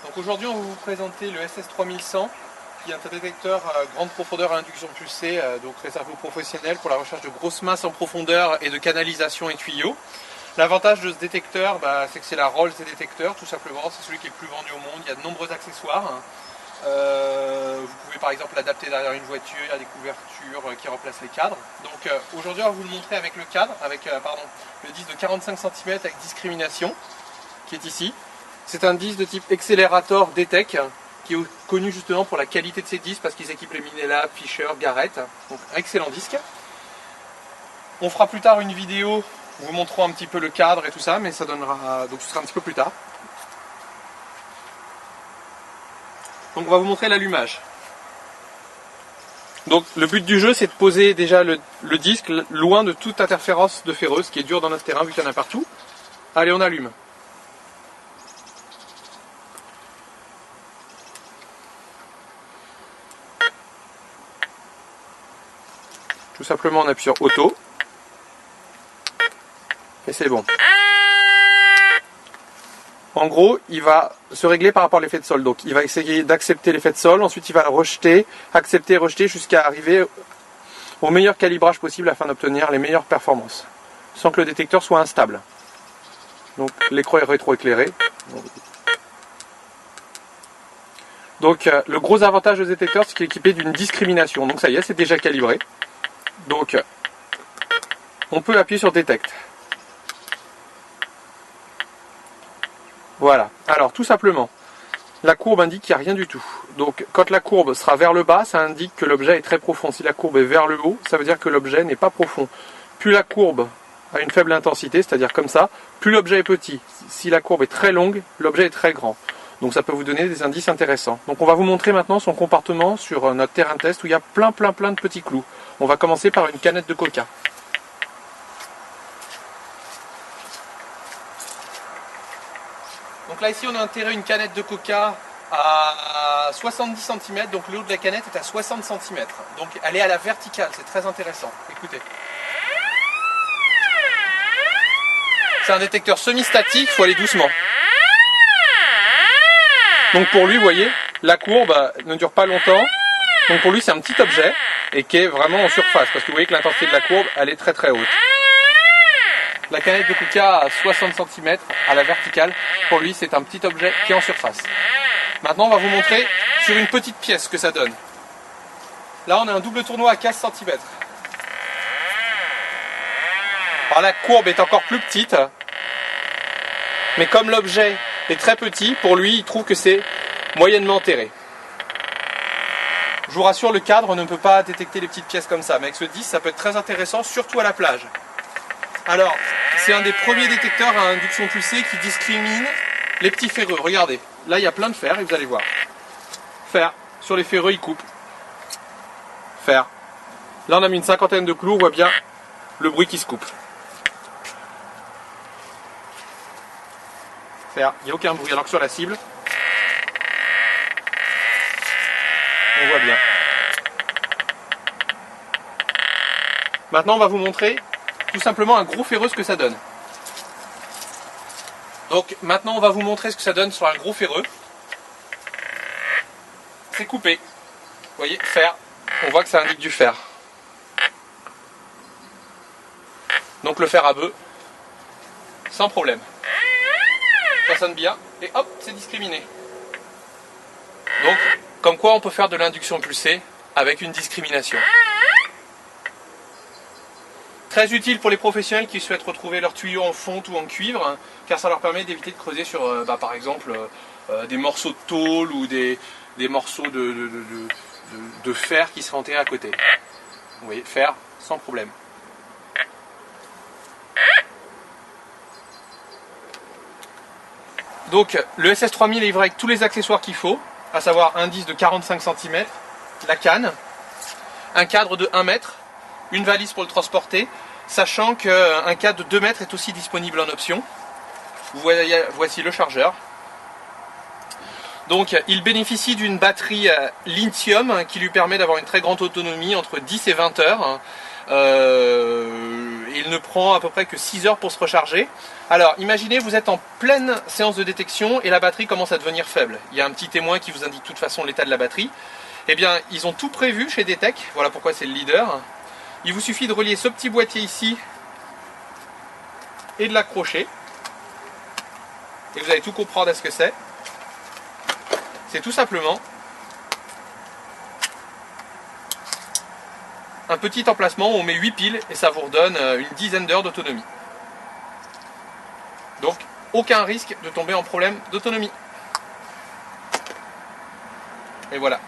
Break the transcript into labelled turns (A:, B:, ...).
A: Donc aujourd'hui on va vous présenter le SS3100 qui est un détecteur à grande profondeur à induction pulsée, donc réservé aux professionnels pour la recherche de grosses masses en profondeur et de canalisation et tuyaux. L'avantage de ce détecteur, c'est que c'est la Rolls des détecteurs, tout simplement, c'est celui qui est le plus vendu au monde. Il y a de nombreux accessoires. Vous pouvez par exemple l'adapter derrière une voiture, il y a des couvertures qui remplacent les cadres. Donc aujourd'hui on va vous le montrer avec le cadre, avec le disque de 45 cm avec discrimination qui est ici. C'est un disque de type Accelerator DTEC qui est connu justement pour la qualité de ses disques parce qu'ils équipent les Minela, Fisher, Garrett. Donc excellent disque. On fera plus tard une vidéo où vous montrons un petit peu le cadre et tout ça, mais ça donnera, donc ce sera un petit peu plus tard. Donc on va vous montrer l'allumage. Donc le but du jeu c'est de poser déjà le disque loin de toute interférence de ferreuse, qui est dur dans notre terrain vu qu'il y en a partout. Allez, on allume. Tout simplement on appuie sur auto. Et c'est bon. En gros, il va se régler par rapport à l'effet de sol. Donc il va essayer d'accepter l'effet de sol, ensuite il va rejeter, accepter, rejeter jusqu'à arriver au meilleur calibrage possible afin d'obtenir les meilleures performances, sans que le détecteur soit instable. Donc l'écran est rétroéclairé. Donc le gros avantage de ce détecteur, c'est qu'il est équipé d'une discrimination. Donc ça y est, c'est déjà calibré. Donc on peut appuyer sur Detect. Voilà, alors tout simplement, la courbe indique qu'il n'y a rien du tout. Donc quand la courbe sera vers le bas, ça indique que l'objet est très profond. Si la courbe est vers le haut, ça veut dire que l'objet n'est pas profond. Plus la courbe a une faible intensité, c'est-à-dire comme ça, plus l'objet est petit. Si la courbe est très longue, l'objet est très grand. Donc ça peut vous donner des indices intéressants. Donc on va vous montrer maintenant son comportement sur notre terrain de test où il y a plein de petits clous. On va commencer par une canette de coca. Donc là ici on a enterré une canette de coca à 70 cm, donc le haut de la canette est à 60 cm. Donc elle est à la verticale, c'est très intéressant. Écoutez. C'est un détecteur semi-statique, il faut aller doucement. Donc pour lui, vous voyez, la courbe ne dure pas longtemps. Donc pour lui c'est un petit objet et qui est vraiment en surface, parce que vous voyez que l'intensité de la courbe, elle est très haute. La canette de coca à 60 cm à la verticale, pour lui c'est un petit objet qui est en surface. Maintenant on va vous montrer sur une petite pièce ce que ça donne. Là on a un double tournois à 15 cm. Alors la courbe est encore plus petite, mais comme l'objet est très petit, pour lui il trouve que c'est moyennement enterré. Je vous rassure, le cadre ne peut pas détecter les petites pièces comme ça, mais avec ce disque ça peut être très intéressant, surtout à la plage. Alors, c'est un des premiers détecteurs à induction pulsée qui discrimine les petits ferreux. Regardez, là il y a plein de fer et vous allez voir. Fer, sur les ferreux il coupe. Fer. Là on a mis une cinquantaine de clous, on voit bien le bruit qui se coupe. Fer, il n'y a aucun bruit, alors que sur la cible, on voit bien. Maintenant on va vous montrer tout simplement un gros ferreux ce que ça donne. Donc maintenant on va vous montrer ce que ça donne sur un gros ferreux. C'est coupé. Vous voyez, fer. On voit que ça indique du fer. Donc le fer à bœuf, sans problème. Ça sonne bien et hop, c'est discriminé. Donc comme quoi on peut faire de l'induction pulsée avec une discrimination. Très utile pour les professionnels qui souhaitent retrouver leurs tuyaux en fonte ou en cuivre, hein, car ça leur permet d'éviter de creuser sur, par exemple, des morceaux de tôle ou des morceaux de fer qui seraient enterrés à côté. Vous voyez, fer sans problème. Donc le SS3000 est livré avec tous les accessoires qu'il faut, à savoir un disque de 45 cm, la canne, un cadre de 1 mètre, une valise pour le transporter, sachant qu'un cadre de 2 mètres est aussi disponible en option. Voici le chargeur. Donc il bénéficie d'une batterie qui lui permet d'avoir une très grande autonomie, entre 10 et 20 heures. Et il ne prend à peu près que 6 heures pour se recharger. Alors imaginez, vous êtes en pleine séance de détection et la batterie commence à devenir faible. Il y a un petit témoin qui vous indique de toute façon l'état de la batterie. Eh bien, ils ont tout prévu chez DTEC, voilà pourquoi c'est le leader. Il vous suffit de relier ce petit boîtier ici et de l'accrocher. Et vous allez tout comprendre à ce que c'est. C'est tout simplement un petit emplacement où on met 8 piles et ça vous redonne une dizaine d'heures d'autonomie. Donc, aucun risque de tomber en problème d'autonomie. Et voilà.